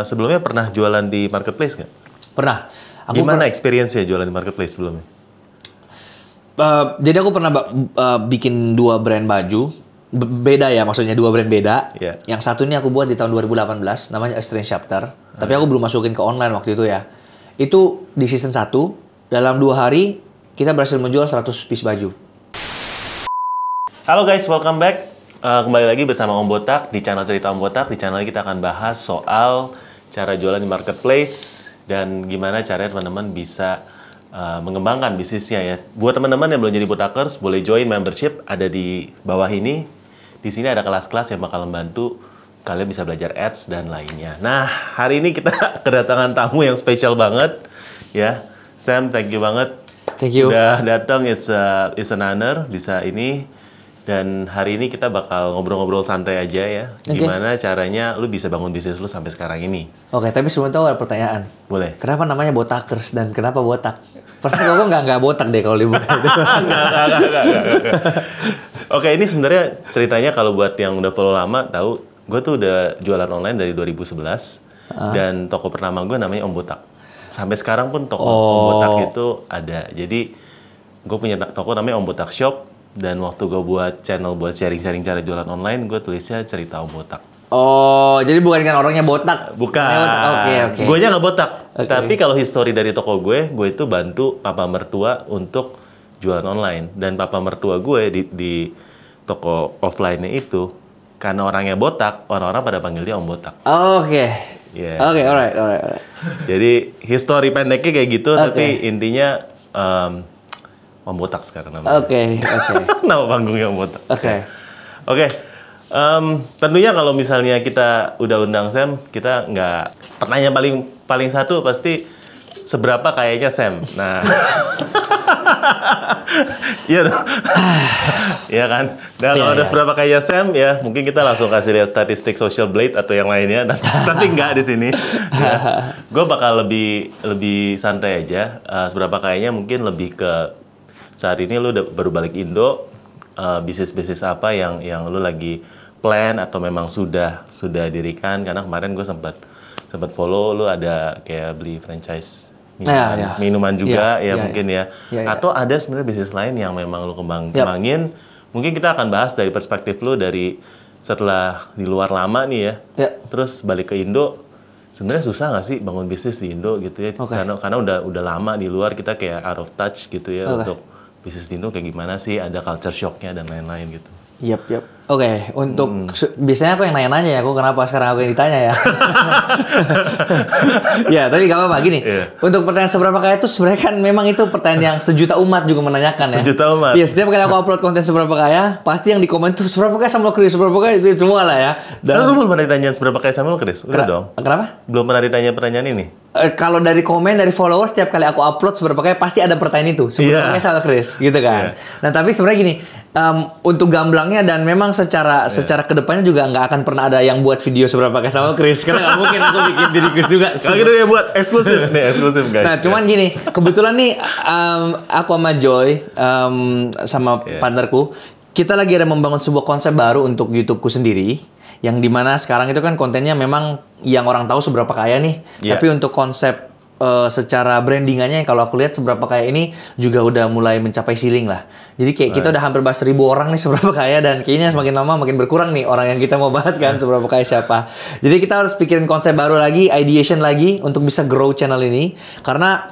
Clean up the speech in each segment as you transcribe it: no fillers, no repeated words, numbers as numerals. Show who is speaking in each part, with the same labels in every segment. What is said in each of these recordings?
Speaker 1: sebelumnya pernah jualan di marketplace nggak?
Speaker 2: Pernah.
Speaker 1: Gimana experience-nya jualan di marketplace sebelumnya?
Speaker 2: Jadi aku pernah bikin 2 brand baju. Beda ya, maksudnya 2 brand beda.
Speaker 1: Yeah.
Speaker 2: Yang satu ini aku buat di tahun 2018, namanya A Strange Chapter. Tapi aku belum masukin ke online waktu itu ya. Itu di season 1, dalam 2 hari kita berhasil menjual 100 piece baju.
Speaker 1: Halo guys, welcome back. Kembali lagi bersama Om Botak di channel Cerita Om Botak. Di channel ini kita akan bahas soal cara jualan di marketplace dan gimana caranya teman-teman bisa mengembangkan bisnisnya ya. Buat teman-teman yang belum jadi Botakers, boleh join membership, ada di bawah ini. Di sini ada kelas-kelas yang bakal membantu kalian bisa belajar ads dan lainnya. Nah, hari ini kita kedatangan tamu yang spesial banget ya. Sam, thank you banget.
Speaker 2: Thank you.
Speaker 1: Udah datang, it's an honor bisa ini. Dan hari ini kita bakal ngobrol-ngobrol santai aja ya. Gimana caranya lu bisa bangun bisnis lu sampai sekarang ini.
Speaker 2: Oke, tapi sebelum itu ada pertanyaan.
Speaker 1: Boleh.
Speaker 2: Kenapa namanya Botakers dan kenapa botak? Pasti kok nggak botak deh kalau dibuka itu.
Speaker 1: Nggak. Oke, ini sebenarnya ceritanya kalau buat yang udah follow lama tahu, gue tuh udah jualan online dari 2011 dan toko pertama gue namanya Om Botak. Sampai sekarang pun toko Om Botak itu ada. Jadi gue punya toko namanya Om Botak Shop. Dan waktu gue buat channel buat sharing-sharing cara jualan online, gue tulisnya Cerita Om Botak.
Speaker 2: Oh, jadi bukan kan orangnya botak?
Speaker 1: Bukan.
Speaker 2: Oke.
Speaker 1: Gue nya nggak botak. Okay. Tapi kalau history dari toko gue itu bantu papa mertua untuk jualan online. Dan papa mertua gue di toko offline-nya itu, karena orangnya botak, orang-orang pada panggil dia Om Botak.
Speaker 2: Oke.
Speaker 1: Yeah.
Speaker 2: Oke, alright.
Speaker 1: Jadi history pendeknya kayak gitu, tapi intinya Om Botak sekarang namanya.
Speaker 2: Oke.
Speaker 1: Nama panggungnya Om Botak. Oke. Tentunya kalau misalnya kita udah undang Sam, kita nggak... Pertanyaan paling satu pasti, seberapa kayaknya Sam? Nah... Iya dong. Iya kan? Nah, kalau udah seberapa kaya Sam, ya mungkin kita langsung kasih lihat statistik Social Blade atau yang lainnya. Tapi nggak di sini. Ya. Gue bakal lebih santai aja. Seberapa kayanya mungkin lebih ke... Saat ini lu baru balik Indo, bisnis-bisnis apa yang lu lagi plan atau memang sudah dirikan? Karena kemarin gue sempat follow lu ada kayak beli franchise minuman juga mungkin ya. Atau ada sebenarnya bisnis lain yang memang lu kembangin. Mungkin kita akan bahas dari perspektif lu dari setelah di luar lama nih ya. Terus balik ke Indo. Sebenarnya susah nggak sih bangun bisnis di Indo gitu ya? Karena udah lama di luar, kita kayak out of touch gitu ya untuk bisnis di Indo kayak gimana sih, ada culture shock-nya dan lain-lain gitu.
Speaker 2: Yap. Oke, untuk biasanya aku yang nanya-nanya ya, aku kenapa sekarang aku yang ditanya ya? Ya, tapi gak apa-apa gini. Untuk pertanyaan seberapa kaya itu sebenarnya kan memang itu pertanyaan yang sejuta umat juga menanyakan ya.
Speaker 1: Sejuta umat.
Speaker 2: Iya, setiap kali aku upload konten seberapa kaya, pasti yang di komen tuh seberapa kaya sama lo Chris, seberapa kaya itu semua lah ya.
Speaker 1: Dan lu belum pernah ditanya seberapa kaya sama lo Chris? Udah dong.
Speaker 2: Kenapa?
Speaker 1: Belum pernah ditanya pertanyaan ini.
Speaker 2: Kalau dari komen, dari followers, setiap kali aku upload seberapa kaya pasti ada pertanyaan itu. Seberapa kaya sama Chris, gitu kan. Nah, tapi sebenarnya gini, untuk gamblangnya dan memang secara kedepannya juga nggak akan pernah ada yang buat video seberapa kaya sama Chris. Karena nggak mungkin aku bikin diri Chris juga.
Speaker 1: Kalau gitu ya buat eksklusif nih, eksklusif guys.
Speaker 2: Nah, cuman gini, kebetulan nih aku sama Joy, sama partnerku, kita lagi ada membangun sebuah konsep baru untuk YouTubeku sendiri. Yang dimana sekarang itu kan kontennya memang yang orang tahu seberapa kaya nih. Tapi untuk konsep secara brandingannya kalau aku lihat seberapa kaya ini juga udah mulai mencapai ceiling lah. Jadi kayak kita udah hampir bahas 1.000 orang nih seberapa kaya, dan kayaknya semakin lama makin berkurang nih orang yang kita mau bahas kan seberapa kaya siapa. Jadi kita harus pikirin konsep baru lagi, ideation lagi untuk bisa grow channel ini. Karena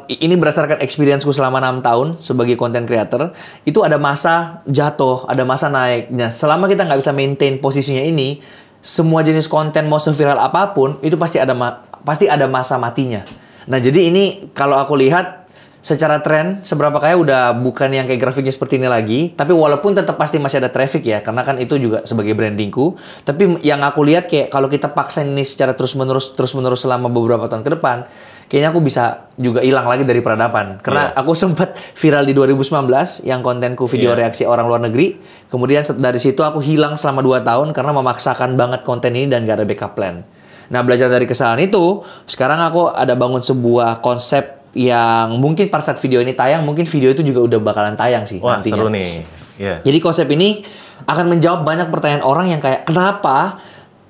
Speaker 2: ini berdasarkan experience-ku selama 6 tahun sebagai content creator, itu ada masa jatuh, ada masa naik. Nah, selama kita nggak bisa maintain posisinya ini, semua jenis konten mau seviral apapun itu pasti ada masa matinya. Nah, jadi ini kalau aku lihat secara tren seberapa kaya udah bukan yang kayak grafiknya seperti ini lagi, tapi walaupun tetap pasti masih ada traffic ya, karena kan itu juga sebagai brandingku. Tapi yang aku lihat kayak kalau kita paksain ini secara terus-menerus selama beberapa tahun ke depan, kayaknya aku bisa juga hilang lagi dari peradaban. Karena aku sempat viral di 2019 yang kontenku video reaksi orang luar negeri. Kemudian dari situ aku hilang selama 2 tahun karena memaksakan banget konten ini dan gak ada backup plan. Nah, belajar dari kesalahan itu, sekarang aku ada bangun sebuah konsep yang mungkin pada saat video ini tayang, mungkin video itu juga udah bakalan tayang sih.
Speaker 1: Wah,
Speaker 2: nantinya.
Speaker 1: seru nih.
Speaker 2: Jadi konsep ini akan menjawab banyak pertanyaan orang yang kayak, kenapa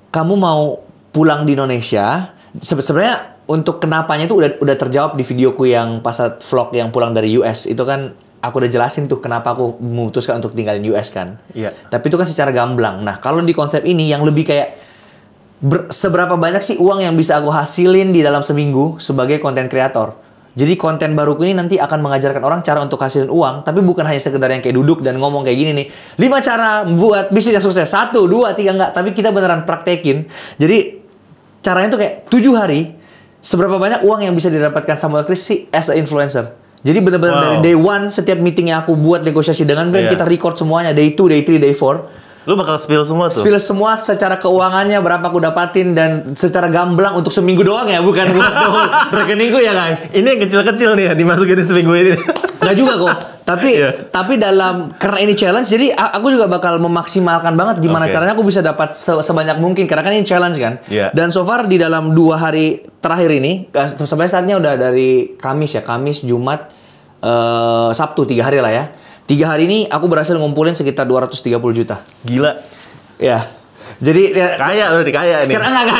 Speaker 2: kamu mau pulang di Indonesia, sebenarnya untuk kenapanya itu udah terjawab di videoku yang pas vlog yang pulang dari US. Itu kan aku udah jelasin tuh kenapa aku memutuskan untuk tinggalin US kan.
Speaker 1: Iya.
Speaker 2: Tapi itu kan secara gamblang. Nah, kalau di konsep ini yang lebih kayak seberapa banyak sih uang yang bisa aku hasilin di dalam seminggu sebagai konten kreator. Jadi konten baruku ini nanti akan mengajarkan orang cara untuk hasilin uang, tapi bukan hanya sekedar yang kayak duduk dan ngomong kayak gini nih. 5 cara buat bisnis yang sukses. 1, 2, 3, enggak. Tapi kita beneran praktekin. Jadi caranya tuh kayak 7 hari, seberapa banyak uang yang bisa didapatkan Samuel Chris sih as a influencer. Jadi bener-bener dari day 1, setiap meeting yang aku buat negosiasi dengan brand, kita record semuanya. Day 2, day 3, day 4.
Speaker 1: Lu bakal spill semua tuh?
Speaker 2: Spill semua secara keuangannya, berapa aku dapatin, dan secara gamblang untuk seminggu doang ya, bukan buat rekeningku ya guys.
Speaker 1: Ini yang kecil-kecil nih ya, dimasukin di seminggu ini.
Speaker 2: Nggak juga kok. Tapi karena ini challenge, jadi aku juga bakal memaksimalkan banget gimana caranya aku bisa dapat sebanyak mungkin. Karena kan ini challenge kan. Dan so far di dalam 2 hari terakhir ini, sebenarnya startnya udah dari Kamis, Jumat, Sabtu, 3 hari lah ya. 3 hari ini aku berhasil ngumpulin sekitar 230 juta.
Speaker 1: Gila.
Speaker 2: Ya. Jadi
Speaker 1: kaya, udah dikaya nih.
Speaker 2: Karena enggak.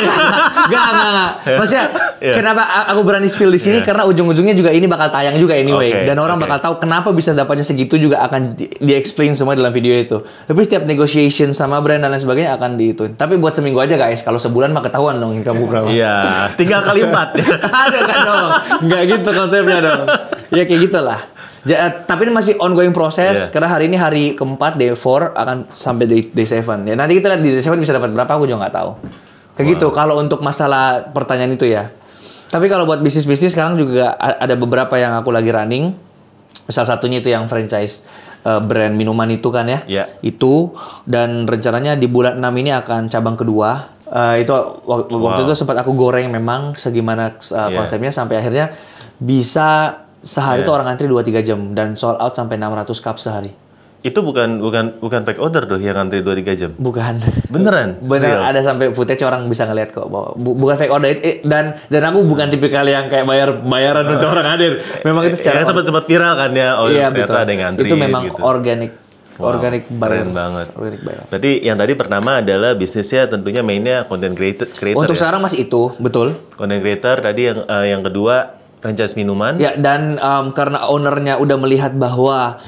Speaker 2: Maksudnya kenapa aku berani spill di sini karena ujung-ujungnya juga ini bakal tayang juga anyway, dan orang bakal tahu kenapa bisa dapatnya segitu juga akan di-explain semua dalam video itu. Tapi setiap negotiation sama brand dan lain sebagainya akan diituin. Tapi buat seminggu aja guys, kalau sebulan mah ketahuan dong kamu berapa.
Speaker 1: Iya, tinggal kali 4.
Speaker 2: Ada kan dong. Enggak gitu konsepnya dong. Ya kayak gitulah. Tapi ini masih ongoing proses, karena hari ini hari keempat, day 4 akan sampai day 7. Ya nanti kita lihat di day 7 bisa dapat berapa, aku juga nggak tahu. Kayak gitu kalau untuk masalah pertanyaan itu ya. Tapi kalau buat bisnis-bisnis sekarang juga ada beberapa yang aku lagi running. Salah satunya itu yang franchise brand minuman itu kan ya. Itu, dan rencananya di bulan 6 ini akan cabang kedua. Itu waktu itu sempat aku goreng memang segimana konsepnya sampai akhirnya bisa sehari itu orang antri 2-3 jam dan sold out sampai 600 cup sehari.
Speaker 1: Itu bukan fake order tuh yang antri 2-3 jam?
Speaker 2: Bukan.
Speaker 1: Beneran?
Speaker 2: Beneran, ada sampai footage orang bisa ngeliat kok bahwa bukan fake order dan aku bukan tipikal yang kayak bayaran untuk orang hadir. Memang itu secara
Speaker 1: sempat viral kan ya.
Speaker 2: Iya,
Speaker 1: ternyata ada yang antri.
Speaker 2: Itu memang
Speaker 1: gitu.
Speaker 2: organic
Speaker 1: Keren banget.
Speaker 2: Organic buyer.
Speaker 1: Berarti yang tadi pertama adalah bisnisnya tentunya mainnya content creator.
Speaker 2: Untuk sekarang masih itu, betul.
Speaker 1: Content creator tadi yang kedua franchise minuman.
Speaker 2: Ya, dan karena ownernya udah melihat bahwa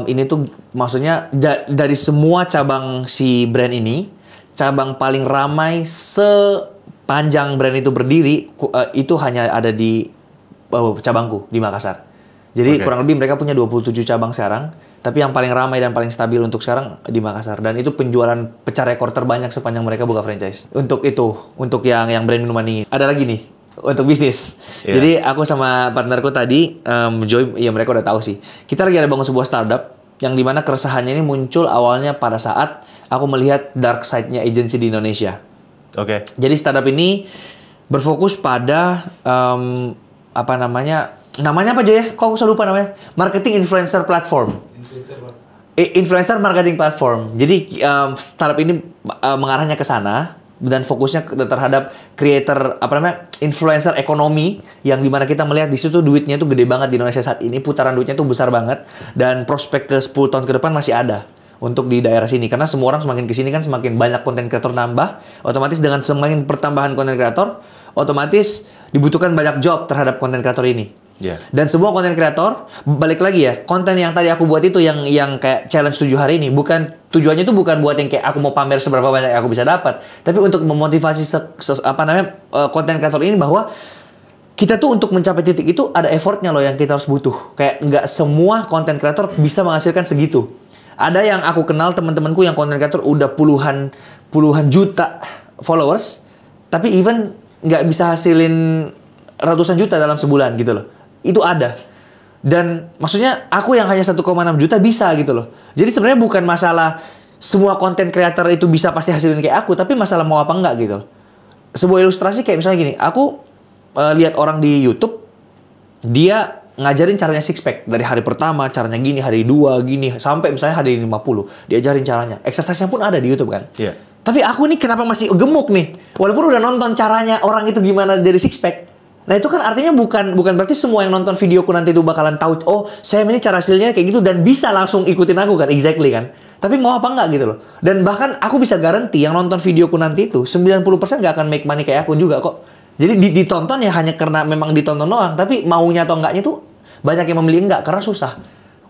Speaker 2: ini tuh maksudnya dari semua cabang si brand ini, cabang paling ramai sepanjang brand itu berdiri itu hanya ada di cabangku di Makassar. Jadi kurang lebih mereka punya 27 cabang sekarang, tapi yang paling ramai dan paling stabil untuk sekarang di Makassar, dan itu penjualan pecah rekor terbanyak sepanjang mereka buka franchise. Untuk yang brand minuman ini. Ada lagi nih untuk bisnis. Jadi aku sama partnerku tadi, Joy, ya mereka udah tahu sih. Kita lagi ada bangun sebuah startup yang dimana keresahannya ini muncul awalnya pada saat aku melihat dark side-nya agency di Indonesia. Jadi startup ini berfokus pada namanya apa Joy ya? Kok aku selalu lupa namanya? Marketing influencer platform. Influencer marketing platform. Jadi startup ini mengarahnya ke sana. Dan fokusnya terhadap creator influencer ekonomi, yang dimana kita melihat di situ duitnya tuh gede banget di Indonesia saat ini, putaran duitnya tuh besar banget, dan prospek ke 10 tahun ke depan masih ada untuk di daerah sini, karena semua orang semakin kesini kan semakin banyak konten kreator nambah, otomatis dengan semakin pertambahan konten kreator, otomatis dibutuhkan banyak job terhadap konten kreator ini. Dan semua konten kreator, balik lagi ya, konten yang tadi aku buat itu yang kayak challenge 7 hari ini, tujuannya itu bukan buat yang kayak aku mau pamer seberapa banyak yang aku bisa dapat, tapi untuk memotivasi konten kreator ini bahwa kita tuh untuk mencapai titik itu ada effortnya loh yang kita harus butuh. Kayak nggak semua konten kreator bisa menghasilkan segitu. Ada yang aku kenal teman-temanku yang konten kreator udah puluhan juta followers, tapi even nggak bisa hasilin ratusan juta dalam sebulan gitu loh. Itu ada. Dan maksudnya aku yang hanya 1,6 juta bisa gitu loh. Jadi sebenarnya bukan masalah semua konten creator itu bisa pasti hasilin kayak aku, tapi masalah mau apa enggak gitu loh. Sebuah ilustrasi kayak misalnya gini, aku lihat orang di YouTube, dia ngajarin caranya six pack dari hari pertama, caranya gini, hari 2 gini, sampai misalnya hari 50, diajarin caranya. Exercise-nya pun ada di YouTube kan. Tapi aku nih kenapa masih gemuk nih? Walaupun udah nonton caranya orang itu gimana jadi six pack. Nah itu kan artinya bukan berarti semua yang nonton videoku nanti itu bakalan tahu, oh saya ini cara hasilnya kayak gitu dan bisa langsung ikutin aku kan, exactly kan. Tapi mau apa enggak gitu loh. Dan bahkan aku bisa garanti yang nonton videoku nanti itu 90% nggak akan make money kayak aku juga kok. Jadi ditonton ya hanya karena memang ditonton doang. Tapi maunya atau enggaknya tuh banyak yang memilih enggak karena susah.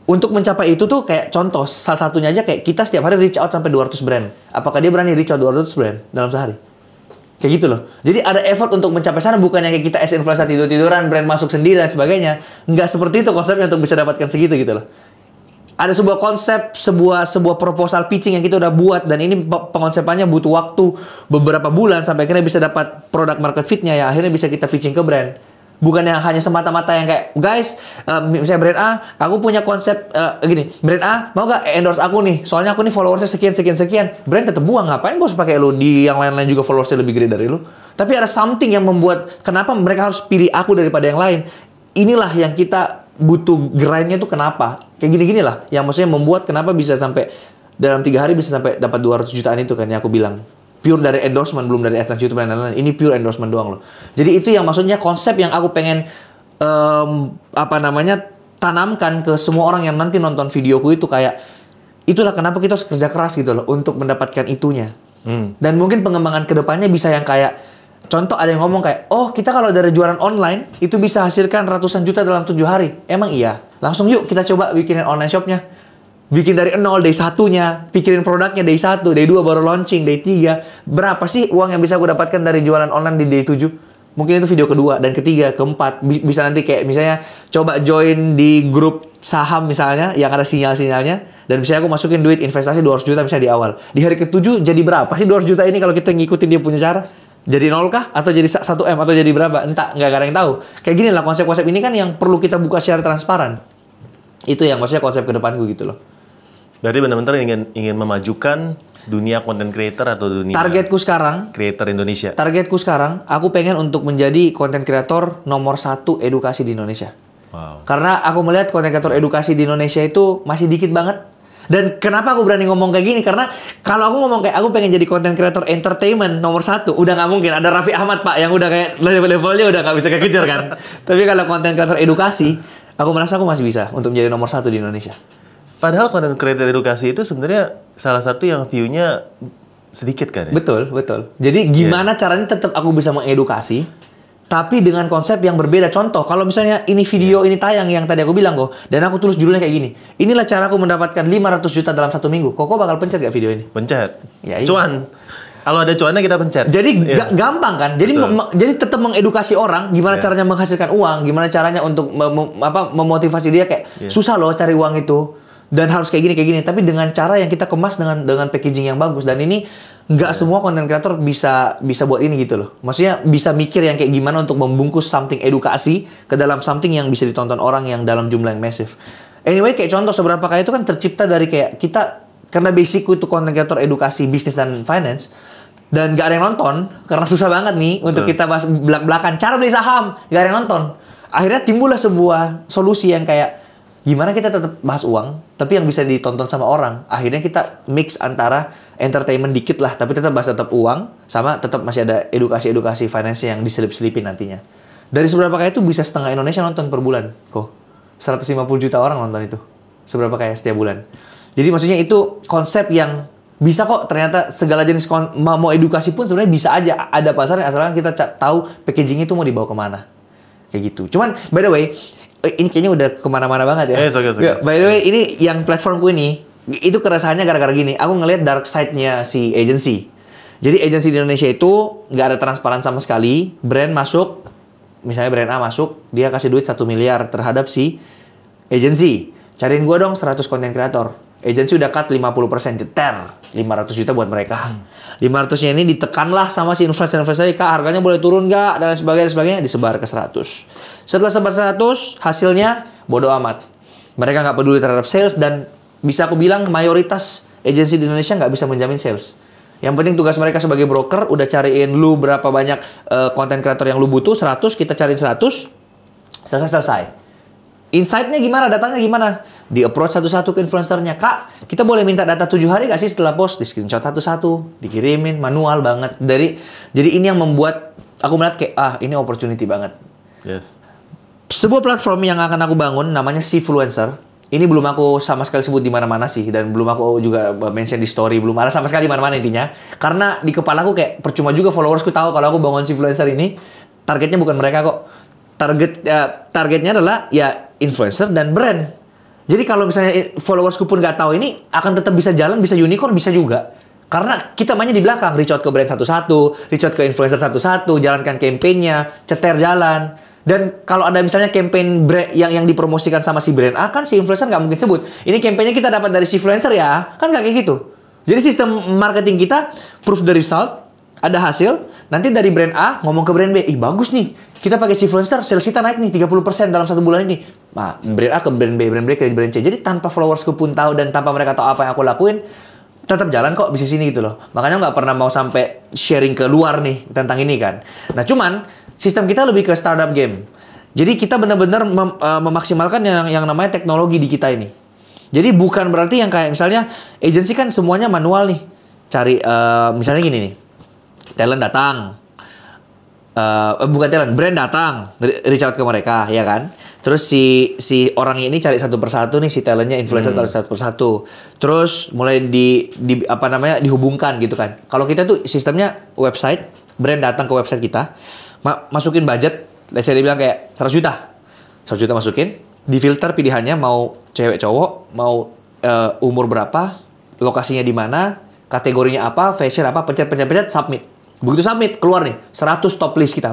Speaker 2: Untuk mencapai itu tuh kayak contoh, salah satunya aja kayak kita setiap hari reach out sampai 200 brand. Apakah dia berani reach out 200 brand dalam sehari? Kayak gitu loh. Jadi ada effort untuk mencapai sana, bukannya kayak kita as influencer tidur-tiduran, brand masuk sendiri dan sebagainya. Nggak seperti itu konsepnya untuk bisa dapatkan segitu gitu loh. Ada sebuah konsep, sebuah proposal pitching yang kita udah buat, dan ini pengonsepannya butuh waktu beberapa bulan sampai akhirnya bisa dapat produk market fit-nya ya akhirnya bisa kita pitching ke brand. Bukan yang hanya semata-mata yang kayak, guys, misalnya brand A, aku punya konsep gini, brand A, mau gak endorse aku nih? Soalnya aku nih followersnya sekian. Brand tetap buang, ngapain gue harus pakai lu? Di yang lain-lain juga followersnya lebih gede dari lu. Tapi ada something yang membuat, kenapa mereka harus pilih aku daripada yang lain? Inilah yang kita butuh grindnya tuh kenapa? Kayak gini-gini lah, yang maksudnya membuat kenapa bisa sampai, dalam 3 hari bisa sampai dapat 200 jutaan itu kan, yang aku bilang. Pure dari endorsement, belum dari AdSense YouTube dan lain-lain. Ini pure endorsement doang loh. Jadi itu yang maksudnya konsep yang aku pengen tanamkan ke semua orang yang nanti nonton videoku itu kayak itulah kenapa kita harus kerja keras gitu loh untuk mendapatkan itunya. Dan mungkin pengembangan kedepannya bisa yang kayak contoh ada yang ngomong kayak, oh kita kalau dari jualan online itu bisa hasilkan ratusan juta dalam 7 hari. Emang iya? Langsung yuk kita coba bikinin online shopnya. Bikin dari 0, day 1-nya, pikirin produknya day 1, day 2 baru launching, day 3. Berapa sih uang yang bisa aku dapatkan dari jualan online di day 7? Mungkin itu video kedua, dan ketiga, keempat. Bisa nanti kayak misalnya coba join di grup saham misalnya, yang ada sinyal-sinyalnya. Dan misalnya aku masukin duit investasi 200 juta misalnya di awal. Di hari ke-7 jadi berapa sih 200 juta ini kalau kita ngikutin dia punya cara? Jadi 0 kah? Atau jadi 1M? Atau jadi berapa? Entah, nggak ada yang tahu. Kayak gini lah konsep-konsep ini kan yang perlu kita buka secara transparan. Itu yang maksudnya konsep ke depanku gitu loh.
Speaker 1: Berarti benar-benar ingin memajukan dunia content creator atau dunia
Speaker 2: targetku sekarang
Speaker 1: creator Indonesia.
Speaker 2: Targetku sekarang aku pengen untuk menjadi content creator nomor 1 edukasi di Indonesia.
Speaker 1: Wow.
Speaker 2: Karena aku melihat content creator edukasi di Indonesia itu masih dikit banget. Dan kenapa aku berani ngomong kayak gini? Karena kalau aku ngomong kayak aku pengen jadi content creator entertainment nomor 1, udah nggak mungkin. Ada Raffi Ahmad Pak yang udah kayak levelnya udah nggak bisa kekejar kan. Tapi kalau content creator edukasi, aku merasa aku masih bisa untuk menjadi nomor 1 di Indonesia.
Speaker 1: Padahal content creator edukasi itu sebenarnya salah satu yang view-nya sedikit kan ya?
Speaker 2: Betul. Jadi gimana caranya tetap aku bisa mengedukasi, tapi dengan konsep yang berbeda. Contoh, kalau misalnya ini video ini tayang yang tadi aku bilang kok, dan aku tulis judulnya kayak gini. Inilah cara aku mendapatkan 500 juta dalam 1 minggu. Kok bakal pencet gak video ini?
Speaker 1: Pencet.
Speaker 2: Ya, iya.
Speaker 1: Cuan. Kalau ada cuannya kita pencet.
Speaker 2: Jadi gampang kan? Jadi jadi tetap mengedukasi orang gimana caranya menghasilkan uang, gimana caranya untuk memotivasi dia kayak susah loh cari uang itu dan harus kayak gini. Tapi dengan cara yang kita kemas dengan packaging yang bagus, dan ini nggak semua content creator bisa buat ini gitu loh. Maksudnya bisa mikir yang kayak gimana untuk membungkus something edukasi ke dalam something yang bisa ditonton orang yang dalam jumlah yang massive. Anyway, kayak contoh seberapa kaya itu kan tercipta dari kayak kita, karena basicku itu content creator edukasi bisnis dan finance, dan gak ada yang nonton karena susah banget nih untuk kita bahas belak-belakan cara beli saham, gak ada yang nonton. Akhirnya timbullah sebuah solusi yang kayak gimana kita tetap bahas uang tapi yang bisa ditonton sama orang. Akhirnya kita mix antara entertainment dikit lah, tapi tetap bahas tetap uang sama tetap masih ada edukasi finance yang diselip-selipin nantinya. Dari seberapa kaya itu bisa setengah Indonesia nonton per bulan kok. 150 juta orang nonton itu. Seberapa kaya setiap bulan. Jadi maksudnya itu konsep yang bisa kok, ternyata segala jenis mau edukasi pun sebenarnya bisa aja ada pasarnya asalkan kita tahu packaging itu mau dibawa kemana. Kayak gitu. Cuman by the way, ini kayaknya udah kemana-mana banget ya.
Speaker 1: Okay.
Speaker 2: By the way, ini yang platformku ini, itu keresahannya gara-gara gini. Aku ngelihat dark side-nya si agency. Jadi agency di Indonesia itu nggak ada transparan sama sekali. Brand masuk, misalnya brand A masuk, dia kasih duit 1 miliar terhadap si agency. Cariin gue dong 100 content creator. Agency udah cut 50%, jeter 500 juta buat mereka. 500-nya ini ditekanlah sama si influencer-influencer, Kak, harganya boleh turun nggak? Dan sebagainya, disebar ke 100. Setelah sebar 100, hasilnya bodo amat. Mereka nggak peduli terhadap sales, dan bisa aku bilang mayoritas agency di Indonesia nggak bisa menjamin sales. Yang penting tugas mereka sebagai broker, udah cariin lu berapa banyak content creator yang lu butuh, 100, kita cariin 100, selesai. Insight-nya gimana? Datanya gimana? Di-approach satu-satu ke influencernya. Kak, kita boleh minta data 7 hari gak sih setelah post? Di-screenshot satu-satu. Dikirimin, manual banget. Jadi ini yang membuat aku melihat kayak, ini opportunity banget.
Speaker 1: Yes.
Speaker 2: Sebuah platform yang akan aku bangun namanya Cfluencer. Ini belum aku sama sekali sebut di mana-mana sih, dan belum aku juga mention di story, belum ada sama sekali mana-mana intinya. Karena di kepala aku kayak percuma juga followersku tahu kalau aku bangun si influencer ini, targetnya bukan mereka kok. Targetnya adalah ya influencer dan brand. Jadi kalau misalnya followersku pun nggak tahu ini, akan tetap bisa jalan, bisa unicorn, bisa juga. Karena kita mainnya di belakang, reach out ke brand satu-satu, reach out ke influencer satu-satu, jalankan campaign-nya, ceter jalan. Dan kalau ada misalnya campaign brand yang dipromosikan sama si brand A, kan si influencer nggak mungkin sebut. Ini campaign-nya kita dapat dari si influencer ya, kan nggak kayak gitu. Jadi sistem marketing kita, proof the result, ada hasil, nanti dari brand A ngomong ke brand B, ih bagus nih, kita pakai si influencer, sales kita naik nih 30% dalam 1 bulan ini. Nah, brand A ke brand B ke brand C. Jadi tanpa followersku pun tahu dan tanpa mereka tahu apa yang aku lakuin, tetap jalan kok bisnis ini gitu loh. Makanya nggak pernah mau sampai sharing ke luar nih tentang ini kan. Nah cuman sistem kita lebih ke startup game. Jadi kita benar-benar memaksimalkan yang namanya teknologi di kita ini. Jadi bukan berarti yang kayak misalnya agency kan semuanya manual nih. Cari misalnya gini nih. Talent datang. Bukan talent, brand datang, reach out ke mereka, ya kan? Terus si orangnya ini cari satu persatu nih, si talentnya, influencer cari satu persatu. Terus mulai dihubungkan gitu kan. Kalau kita tuh sistemnya website, brand datang ke website kita, masukin budget, let's say dia bilang kayak 100 juta. 100 juta masukin, difilter pilihannya mau cewek cowok, mau umur berapa, lokasinya di mana, kategorinya apa, fashion apa, pencet, submit. Begitu submit, keluar nih 100 top list kita.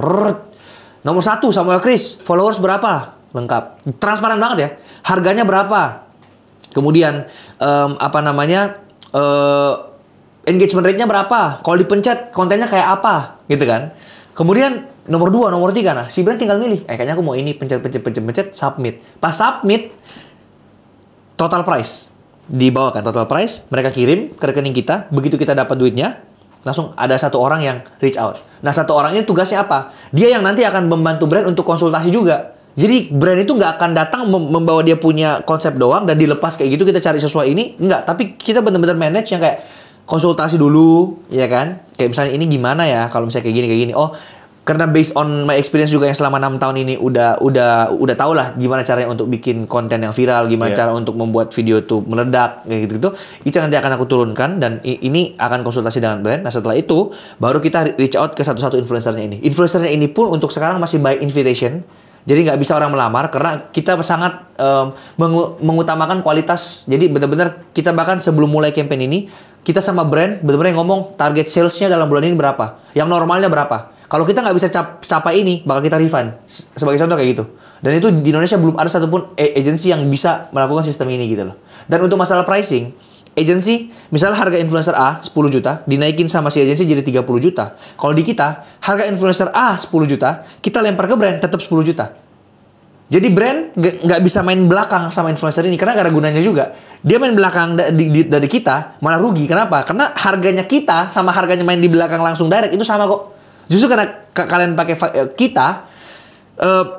Speaker 2: Nomor 1 Samuel Chris, followers berapa? Lengkap. Transparan banget ya. Harganya berapa? Kemudian engagement rate-nya berapa? Kalau dipencet kontennya kayak apa? Gitu kan. Kemudian nomor 2, nomor 3, nah si brand tinggal milih. Kayaknya aku mau ini, pencet, submit. Pas submit, total price. Dibawakan total price, mereka kirim ke rekening kita. Begitu kita dapat duitnya, langsung ada satu orang yang reach out. Nah, satu orang ini tugasnya apa? Dia yang nanti akan membantu brand untuk konsultasi juga. Jadi brand itu nggak akan datang membawa dia punya konsep doang dan dilepas kayak gitu kita cari sesuai ini. Enggak, tapi kita benar-benar manage yang kayak konsultasi dulu, ya kan? Kayak misalnya ini gimana ya kalau misalnya kayak gini. Oh, karena based on my experience juga yang selama 6 tahun ini udah tau lah gimana caranya untuk bikin konten yang viral, gimana cara untuk membuat video itu meledak kayak gitu-gitu. Itu yang nanti akan aku turunkan dan ini akan konsultasi dengan brand. Nah, setelah itu baru kita reach out ke satu-satu influencernya ini. Influencernya ini pun untuk sekarang masih by invitation. Jadi nggak bisa orang melamar karena kita sangat mengutamakan kualitas. Jadi benar-benar kita bahkan sebelum mulai campaign ini kita sama brand benar-benar ngomong target salesnya dalam bulan ini berapa, yang normalnya berapa. Kalau kita nggak bisa capai ini, bakal kita refund. Sebagai contoh kayak gitu. Dan itu di Indonesia belum ada satupun agensi yang bisa melakukan sistem ini gitu loh. Dan untuk masalah pricing, agensi, misalnya harga influencer A 10 juta, dinaikin sama si agensi jadi 30 juta. Kalau di kita, harga influencer A 10 juta, kita lempar ke brand tetap 10 juta. Jadi brand nggak bisa main belakang sama influencer ini, karena gak ada gunanya juga. Dia main belakang dari kita, malah rugi. Kenapa? Karena harganya kita sama harganya main di belakang langsung direct, itu sama kok. Justru karena kalian pakai kita,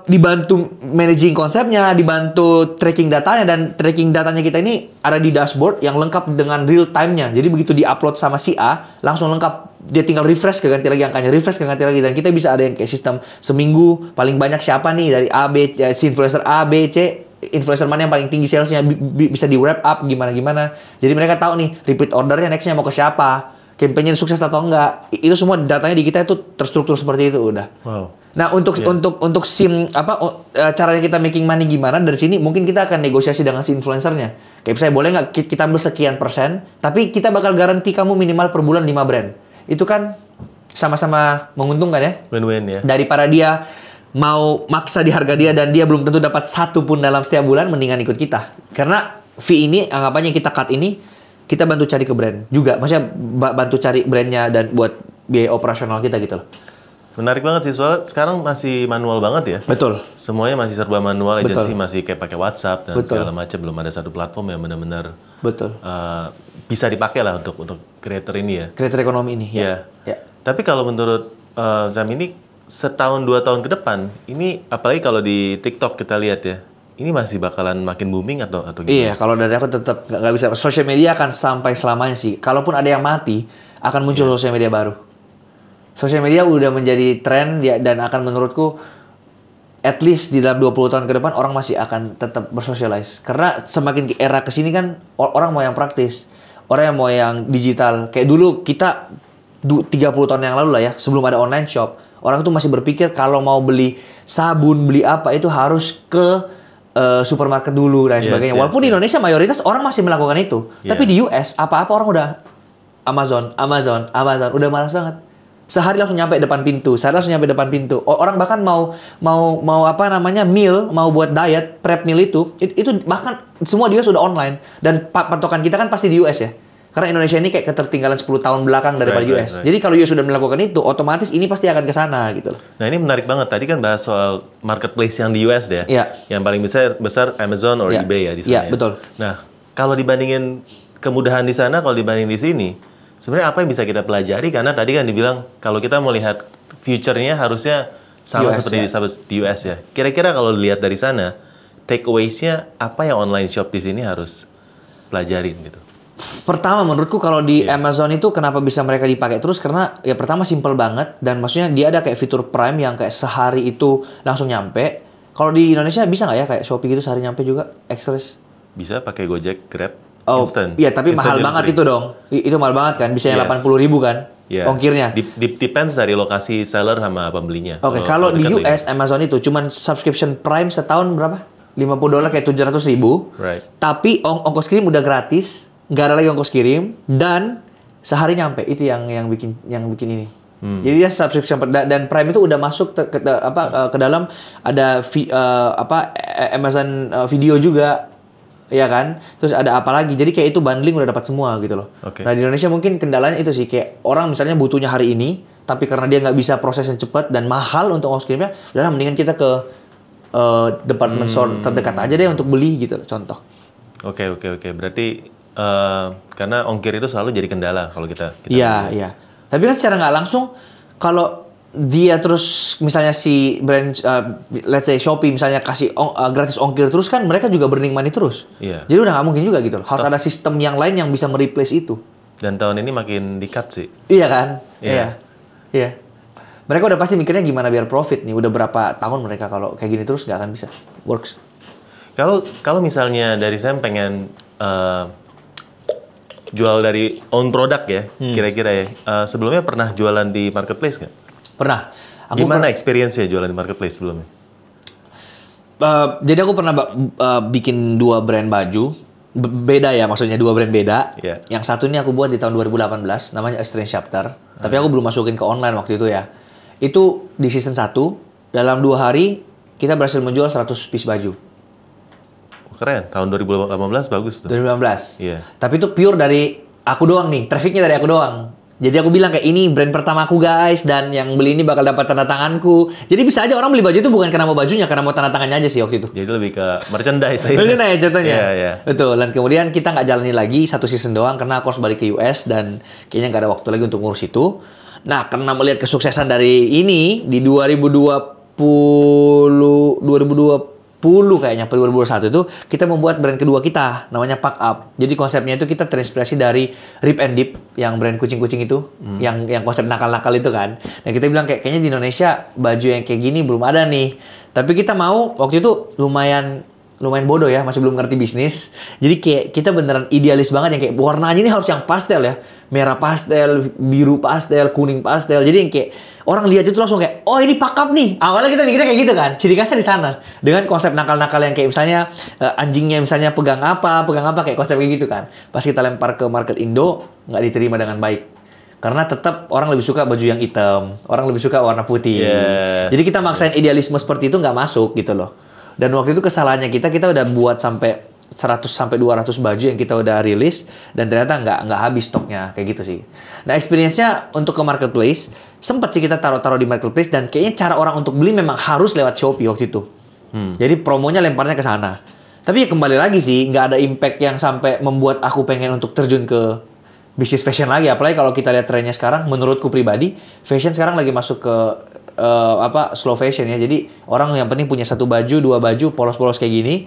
Speaker 2: dibantu managing konsepnya, dibantu tracking datanya, dan tracking datanya kita ini ada di dashboard yang lengkap dengan real time-nya. Jadi begitu di-upload sama si A, langsung lengkap. Dia tinggal refresh, ganti lagi angkanya, refresh, ganti lagi. Dan kita bisa ada yang kayak sistem seminggu, paling banyak siapa nih dari A, B, C, si influencer A, B, C, influencer mana yang paling tinggi salesnya, bisa di-wrap up gimana-gimana. Jadi mereka tahu nih, repeat ordernya next-nya mau ke siapa, campaign-nya sukses atau enggak. Itu semua datanya di kita itu terstruktur seperti itu udah. Wow. Nah, untuk caranya kita making money gimana dari sini, mungkin kita akan negosiasi dengan si influencernya. Kayak misalnya boleh nggak kita ambil sekian persen, tapi kita bakal garanti kamu minimal per bulan 5 brand. Itu kan sama-sama menguntungkan ya.
Speaker 1: Win-win ya.
Speaker 2: Daripada dia mau maksa di harga dia dan dia belum tentu dapat satu pun dalam setiap bulan, mendingan ikut kita. Karena fee ini, anggapannya kita cut ini, kita bantu cari ke brand juga. Maksudnya bantu cari brandnya dan buat biaya operasional kita gitu loh.
Speaker 1: Menarik banget sih, soalnya sekarang masih manual banget ya.
Speaker 2: Betul.
Speaker 1: Semuanya masih serba manual, agensi masih kayak pakai WhatsApp dan
Speaker 2: Betul.
Speaker 1: segala macam. Belum ada satu platform yang benar-benar
Speaker 2: Betul.
Speaker 1: Bisa dipakai lah untuk creator ini ya.
Speaker 2: Creator ekonomi ini.
Speaker 1: Ya. Tapi kalau menurut Zam ini, setahun 2 tahun ke depan, ini apalagi kalau di TikTok kita lihat ya, ini masih bakalan makin booming atau gimana?
Speaker 2: Iya, kalau dari aku tetap nggak bisa. Sosial media akan sampai selamanya sih. Kalaupun ada yang mati, akan muncul sosial media baru. Sosial media udah menjadi tren dan akan menurutku at least di dalam 20 tahun ke depan orang masih akan tetap bersosialize. Karena semakin era kesini kan orang mau yang praktis. Orang yang mau yang digital. Kayak dulu kita 30 tahun yang lalu lah ya, sebelum ada online shop. Orang tuh masih berpikir kalau mau beli sabun, beli apa itu harus ke supermarket dulu dan sebagainya. Walaupun di Indonesia mayoritas orang masih melakukan itu. Tapi di US apa-apa orang udah Amazon, udah malas banget. Sehari langsung nyampe depan pintu, Orang bahkan mau apa namanya meal, mau buat diet, prep meal itu bahkan semua di US sudah online. Dan patokan kita kan pasti di US ya. Karena Indonesia ini kayak ketertinggalan 10 tahun belakang daripada US. Jadi kalau US sudah melakukan itu, otomatis ini pasti akan ke sana gitu loh.
Speaker 1: Nah, ini menarik banget. Tadi kan bahas soal marketplace yang di US deh.
Speaker 2: Iya.
Speaker 1: Yang paling besar Amazon atau eBay ya di sana.
Speaker 2: Iya, betul.
Speaker 1: Nah, kalau dibandingin kemudahan di sana, kalau dibanding di sini, sebenarnya apa yang bisa kita pelajari? Karena tadi kan dibilang kalau kita mau lihat future-nya harusnya sama
Speaker 2: US,
Speaker 1: seperti di US ya. Kira-kira kalau dilihat dari sana, takeaways-nya apa yang online shop di sini harus pelajarin gitu?
Speaker 2: Pertama menurutku kalau di Amazon itu kenapa bisa mereka dipakai terus, karena ya pertama simple banget, dan maksudnya dia ada kayak fitur Prime yang kayak sehari itu langsung nyampe. Kalau di Indonesia bisa nggak ya kayak Shopee gitu sehari nyampe juga Express?
Speaker 1: Bisa pakai Gojek, Grab,
Speaker 2: oh,
Speaker 1: instant.
Speaker 2: Iya, tapi
Speaker 1: instant
Speaker 2: mahal
Speaker 1: delivery.
Speaker 2: banget itu dong. Itu mahal banget kan, bisa yang 80.000 kan ongkirnya.
Speaker 1: Depends dari lokasi seller sama pembelinya.
Speaker 2: Oke, kalau di US Amazon itu cuman subscription Prime setahun berapa? $50 kayak 700.000.
Speaker 1: Right.
Speaker 2: Tapi ongkos kirim udah gratis. Nggak ada lagi ongkos kirim, dan sehari nyampe. Itu yang bikin ini. Jadi dia subscription, dan Prime itu udah masuk ke dalam ada Amazon Video juga, ya kan. Terus ada apa lagi? Jadi kayak itu bundling udah dapat semua gitu loh.
Speaker 1: Okay.
Speaker 2: Nah di Indonesia mungkin kendalanya itu sih, kayak orang misalnya butuhnya hari ini, tapi karena dia nggak bisa proses yang cepat dan mahal untuk ongkos kirimnya, udah mendingan kita ke department store terdekat aja deh untuk beli gitu loh, contoh.
Speaker 1: Oke. Berarti karena ongkir itu selalu jadi kendala kalau kita
Speaker 2: Iya. Tapi kan secara nggak langsung, kalau dia terus misalnya si brand, let's say Shopee misalnya kasih gratis ongkir terus, kan mereka juga burning money terus.
Speaker 1: Iya.
Speaker 2: Jadi udah nggak mungkin juga gitu loh. Harus ada sistem yang lain yang bisa mereplace itu.
Speaker 1: Dan tahun ini makin di-cut sih.
Speaker 2: Iya kan?
Speaker 1: Iya.
Speaker 2: Iya. Mereka udah pasti mikirnya gimana biar profit nih. Udah berapa tahun mereka kalau kayak gini terus nggak akan bisa. Works.
Speaker 1: Kalau misalnya dari saya pengen jual dari own product ya, kira-kira ya. Sebelumnya pernah jualan di marketplace nggak?
Speaker 2: Pernah.
Speaker 1: Gimana experience-nya jualan di marketplace sebelumnya?
Speaker 2: Jadi aku pernah bikin 2 brand baju. Beda ya, maksudnya 2 brand beda.
Speaker 1: Yeah.
Speaker 2: Yang satu ini aku buat di tahun 2018, namanya A Strange Chapter. Tapi aku belum masukin ke online waktu itu ya. Itu di season 1, dalam 2 hari kita berhasil menjual 100 piece baju.
Speaker 1: Keren, tahun 2018 bagus tuh.
Speaker 2: 2018.
Speaker 1: Iya.
Speaker 2: Tapi itu pure dari aku doang nih, trafficnya dari aku doang. Jadi aku bilang kayak ini brand pertama aku guys, dan yang beli ini bakal dapat tanda tanganku. Jadi bisa aja orang beli baju itu bukan karena mau bajunya, karena mau tanda tangannya aja sih waktu itu.
Speaker 1: Jadi lebih ke merchandise aja.
Speaker 2: Merchandise jatuhnya.
Speaker 1: Iya.
Speaker 2: Betul. Dan kemudian kita nggak jalani lagi 1 season doang karena aku harus balik ke US dan kayaknya nggak ada waktu lagi untuk ngurus itu. Nah, karena melihat kesuksesan dari ini di 2020 kayaknya, 2021 itu kita membuat brand kedua kita, namanya Pack Up. Jadi konsepnya itu kita terinspirasi dari Rip and Dip, yang brand kucing-kucing itu, yang konsep nakal-nakal itu kan. Dan kita bilang kayaknya di Indonesia baju yang kayak gini belum ada nih. Tapi kita mau, waktu itu lumayan bodoh ya, masih belum ngerti bisnis. Jadi kayak kita beneran idealis banget yang kayak warnanya ini harus yang pastel ya. Merah pastel, biru pastel, kuning pastel. Jadi yang kayak orang lihat itu langsung kayak, oh ini Pack Up nih. Awalnya kita mikirnya kayak gitu kan. Ciri khasnya di sana. Dengan konsep nakal-nakal yang kayak misalnya anjingnya misalnya pegang apa kayak konsep kayak gitu kan. Pas kita lempar ke market Indo, nggak diterima dengan baik. Karena tetap orang lebih suka baju yang hitam, orang lebih suka warna putih.
Speaker 1: Yeah.
Speaker 2: Jadi kita maksain idealisme seperti itu nggak masuk gitu loh. Dan waktu itu kesalahannya kita udah buat sampai 100 sampai 200 baju yang kita udah rilis, dan ternyata nggak habis stoknya kayak gitu sih. Nah, experience-nya untuk ke marketplace sempat sih kita taruh di marketplace, dan kayaknya cara orang untuk beli memang harus lewat Shopee waktu itu. Jadi promonya lemparnya ke sana. Tapi ya kembali lagi sih, nggak ada impact yang sampai membuat aku pengen untuk terjun ke bisnis fashion lagi. Apalagi kalau kita lihat trennya sekarang, menurutku pribadi, fashion sekarang lagi masuk ke slow fashion ya. Jadi orang yang penting punya 1 baju, 2 baju polos-polos kayak gini,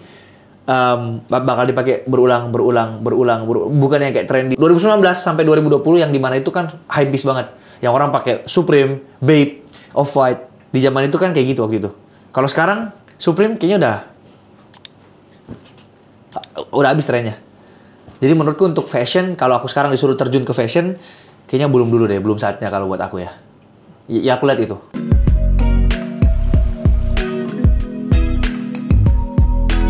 Speaker 2: bakal dipakai berulang. Bukan yang kayak tren di 2019 sampai 2020 yang dimana itu kan high beast banget. Yang orang pakai Supreme, Babe, Off-White. Di zaman itu kan kayak gitu waktu itu. Kalau sekarang Supreme kayaknya udah habis trennya. Jadi menurutku untuk fashion, kalau aku sekarang disuruh terjun ke fashion, kayaknya belum dulu deh, belum saatnya kalau buat aku ya. Ya aku lihat itu.